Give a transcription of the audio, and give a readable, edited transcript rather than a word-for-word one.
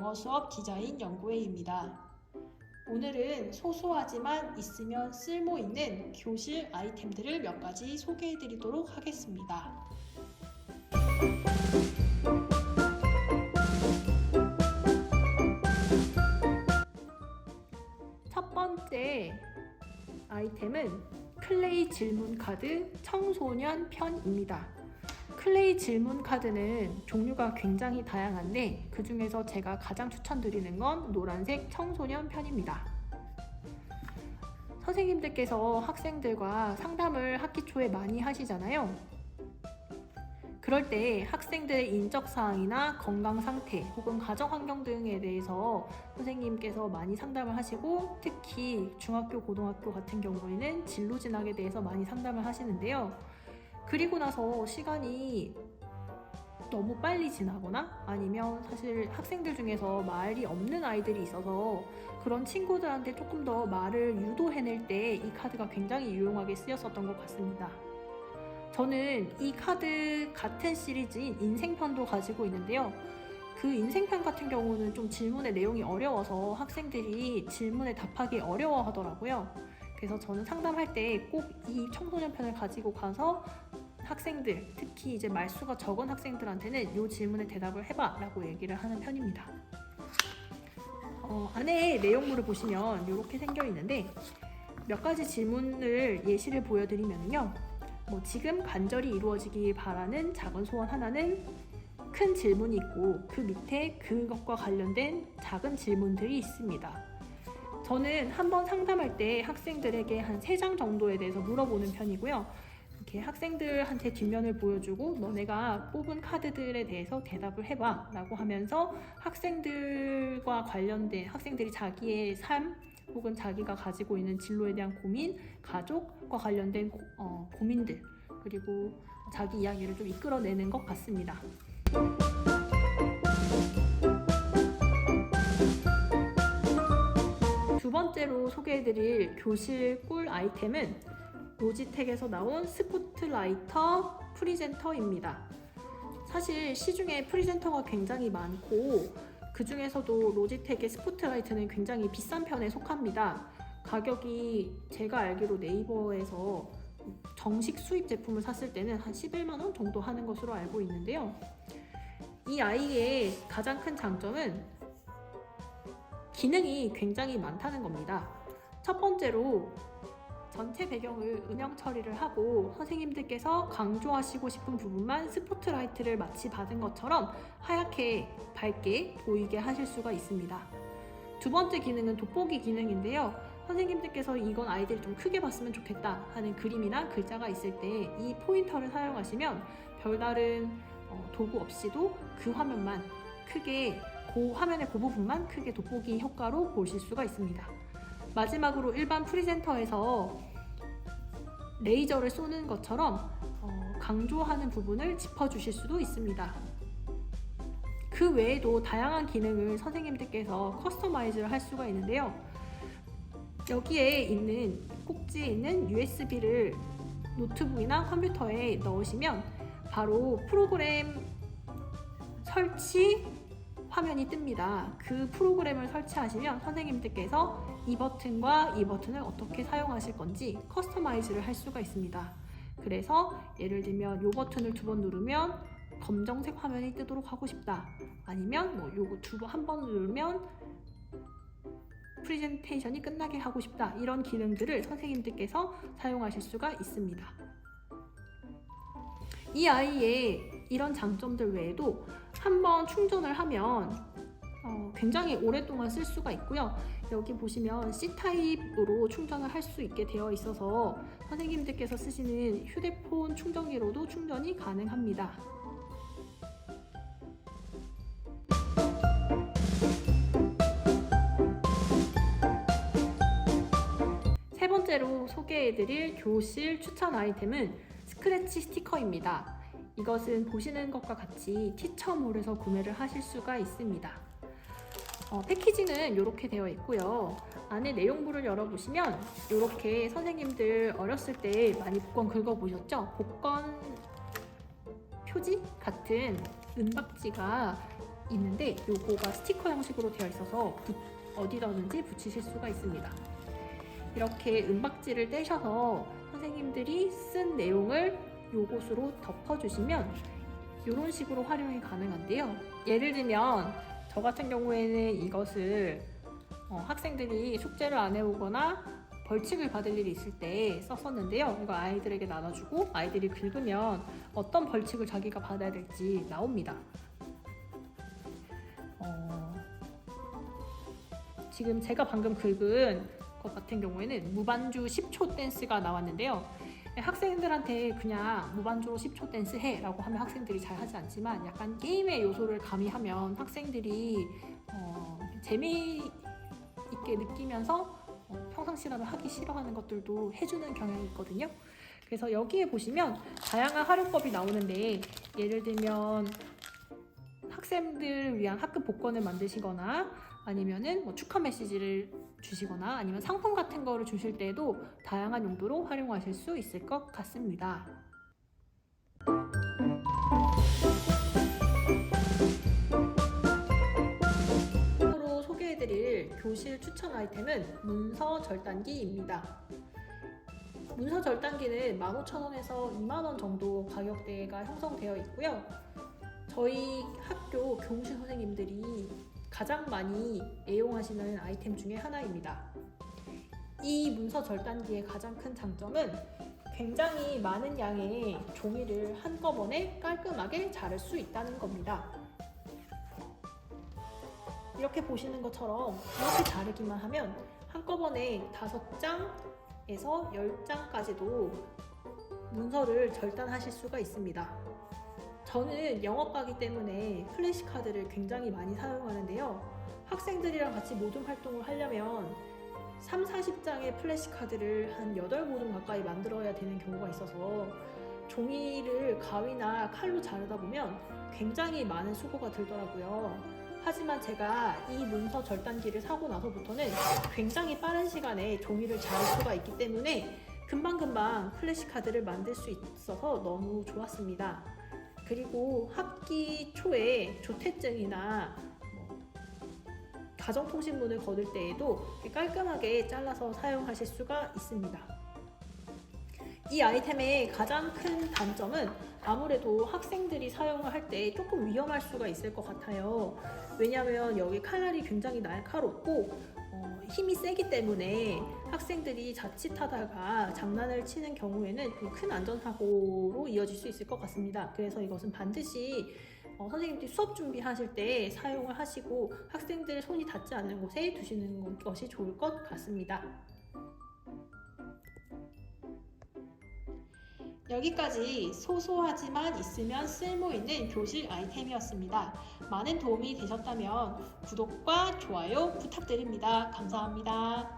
영어 수업 디자인 연구회입니다. 오늘은 소소하지만 있으면 쓸모 있는 교실 아이템들을 몇 가지 소개해 드리도록 하겠습니다. 첫 번째 아이템은 클레이 질문 카드 청소년 편입니다. 클레이 질문 카드는 종류가 굉장히 다양한데 그 중에서 제가 가장 추천드리는 건 노란색 청소년 편입니다. 선생님들께서 학생들과 상담을 학기 초에 많이 하시잖아요. 그럴 때 학생들의 인적 사항이나 건강 상태 혹은 가정 환경 등에 대해서 선생님께서 많이 상담을 하시고, 특히 중학교, 고등학교 같은 경우에는 진로 진학에 대해서 많이 상담을 하시는데요. 그리고 나서 시간이 너무 빨리 지나거나 아니면 사실 학생들 중에서 말이 없는 아이들이 있어서 그런 친구들한테 조금 더 말을 유도해낼 때 이 카드가 굉장히 유용하게 쓰였었던 것 같습니다. 저는 이 카드 같은 시리즈인 인생편도 가지고 있는데요. 그 인생편 같은 경우는 좀 질문의 내용이 어려워서 학생들이 질문에 답하기 어려워하더라고요. 그래서 저는 상담할 때 꼭 이 청소년 편을 가지고 가서 학생들, 특히 이제 말수가 적은 학생들한테는 이 질문에 대답을 해봐 라고 얘기를 하는 편입니다. 안에 내용물을 보시면 이렇게 생겨 있는데 몇 가지 질문을 예시를 보여드리면요. 지금 간절히 이루어지길 바라는 작은 소원 하나는 큰 질문이 있고 그 밑에 그것과 관련된 작은 질문들이 있습니다. 저는 한번 상담할 때 학생들에게 한 3장 정도에 대해서 물어보는 편이고요. 이렇게 학생들한테 뒷면을 보여주고 너네가 뽑은 카드들에 대해서 대답을 해봐 라고 하면서 학생들과 관련된, 학생들이 자기의 삶 혹은 자기가 가지고 있는 진로에 대한 고민, 가족과 관련된 고민들, 그리고 자기 이야기를 좀 이끌어내는 것 같습니다. 두 번째로 소개해드릴 교실 꿀 아이템은 로지텍에서 나온 스포트라이터 프리젠터입니다. 사실 시중에 프리젠터가 굉장히 많고 그 중에서도 로지텍의 스포트라이트는 굉장히 비싼 편에 속합니다. 가격이 제가 알기로 네이버에서 정식 수입 제품을 샀을 때는 한 11만 원 정도 하는 것으로 알고 있는데요. 이 아이의 가장 큰 장점은 기능이 굉장히 많다는 겁니다. 첫 번째로 전체 배경을 음영 처리를 하고 선생님들께서 강조하시고 싶은 부분만 스포트라이트를 마치 받은 것처럼 하얗게 밝게 보이게 하실 수가 있습니다. 두 번째 기능은 돋보기 기능인데요. 선생님들께서 이건 아이들이 좀 크게 봤으면 좋겠다 하는 그림이나 글자가 있을 때 이 포인터를 사용하시면 별다른 도구 없이도 그 화면만 크게, 그 화면의 그 부분만 크게 돋보기 효과로 보실 수가 있습니다. 마지막으로 일반 프리젠터에서 레이저를 쏘는 것처럼 강조하는 부분을 짚어주실 수도 있습니다. 그 외에도 다양한 기능을 선생님들께서 커스터마이즈를 할 수가 있는데요. 여기에 있는 꼭지에 있는 USB를 노트북이나 컴퓨터에 넣으시면 바로 프로그램 설치 화면이 뜹니다. 그 프로그램을 설치하시면 선생님들께서 이 버튼과 이 버튼을 어떻게 사용하실 건지 커스터마이즈를 할 수가 있습니다. 그래서 예를 들면 이 버튼을 2번 누르면 검정색 화면이 뜨도록 하고 싶다. 아니면 요거 한 번 누르면 프레젠테이션이 끝나게 하고 싶다. 이런 기능들을 선생님들께서 사용하실 수가 있습니다. 이 아이의 이런 장점들 외에도 한번 충전을 하면 굉장히 오랫동안 쓸 수가 있고요. 여기 보시면 C타입으로 충전을 할 수 있게 되어 있어서 선생님들께서 쓰시는 휴대폰 충전기로도 충전이 가능합니다. 세 번째로 소개해드릴 교실 추천 아이템은 스크래치 스티커입니다. 이것은 보시는 것과 같이 티처몰에서 구매를 하실 수가 있습니다. 패키징은 이렇게 되어 있고요. 안에 내용물을 열어보시면 이렇게 선생님들 어렸을 때 많이 복권 긁어보셨죠? 복권 표지 같은 은박지가 있는데 요거가 스티커 형식으로 되어 있어서 어디다든지 붙이실 수가 있습니다. 이렇게 은박지를 떼셔서 선생님들이 쓴 내용을 요것으로 덮어주시면 이런 식으로 활용이 가능한데요. 예를 들면 저 같은 경우에는 이것을 학생들이 숙제를 안 해오거나 벌칙을 받을 일이 있을 때 썼었는데요. 이거 아이들에게 나눠주고 아이들이 긁으면 어떤 벌칙을 자기가 받아야 될지 나옵니다. 지금 제가 방금 긁은 것 같은 경우에는 무반주 10초 댄스가 나왔는데요. 학생들한테 그냥 무반주로 10초 댄스 해 라고 하면 학생들이 잘 하지 않지만 약간 게임의 요소를 가미하면 학생들이 재미있게 느끼면서 평상시라도 하기 싫어하는 것들도 해주는 경향이 있거든요. 그래서 여기에 보시면 다양한 활용법이 나오는데 예를 들면 학생들을 위한 학급 복권을 만드시거나 아니면은 뭐 축하 메시지를 주시거나 아니면 상품 같은 거를 주실 때에도 다양한 용도로 활용하실 수 있을 것 같습니다. 앞으로 소개해드릴 교실 추천 아이템은 문서 절단기입니다. 문서 절단기는 15,000원에서 20,000원 정도 가격대가 형성되어 있고요. 저희 학교 교무실 선생님들이 가장 많이 애용하시는 아이템 중에 하나입니다. 이 문서 절단기의 가장 큰 장점은 굉장히 많은 양의 종이를 한꺼번에 깔끔하게 자를 수 있다는 겁니다. 이렇게 보시는 것처럼 이렇게 자르기만 하면 한꺼번에 5장에서 10장까지도 문서를 절단하실 수가 있습니다. 저는 영업가이기 때문에 플래시카드를 굉장히 많이 사용하는데요. 학생들이랑 같이 모둠 활동을 하려면 30-40장의 플래시카드를 한 8모둠 가까이 만들어야 되는 경우가 있어서 종이를 가위나 칼로 자르다 보면 굉장히 많은 수고가 들더라고요. 하지만 제가 이 문서 절단기를 사고 나서부터는 굉장히 빠른 시간에 종이를 자를 수가 있기 때문에 금방금방 플래시카드를 만들 수 있어서 너무 좋았습니다. 그리고 학기 초에 조퇴증이나 가정통신문을 거둘 때에도 깔끔하게 잘라서 사용하실 수가 있습니다. 이 아이템의 가장 큰 단점은 아무래도 학생들이 사용을 할 때 조금 위험할 수가 있을 것 같아요. 왜냐하면 여기 칼날이 굉장히 날카롭고 힘이 세기 때문에 학생들이 자칫하다가 장난을 치는 경우에는 큰 안전사고로 이어질 수 있을 것 같습니다. 그래서 이것은 반드시 선생님들이 수업 준비하실 때 사용을 하시고 학생들 손이 닿지 않는 곳에 두시는 것이 좋을 것 같습니다. 여기까지 소소하지만 있으면 쓸모있는 교실 아이템이었습니다. 많은 도움이 되셨다면 구독과 좋아요 부탁드립니다. 감사합니다.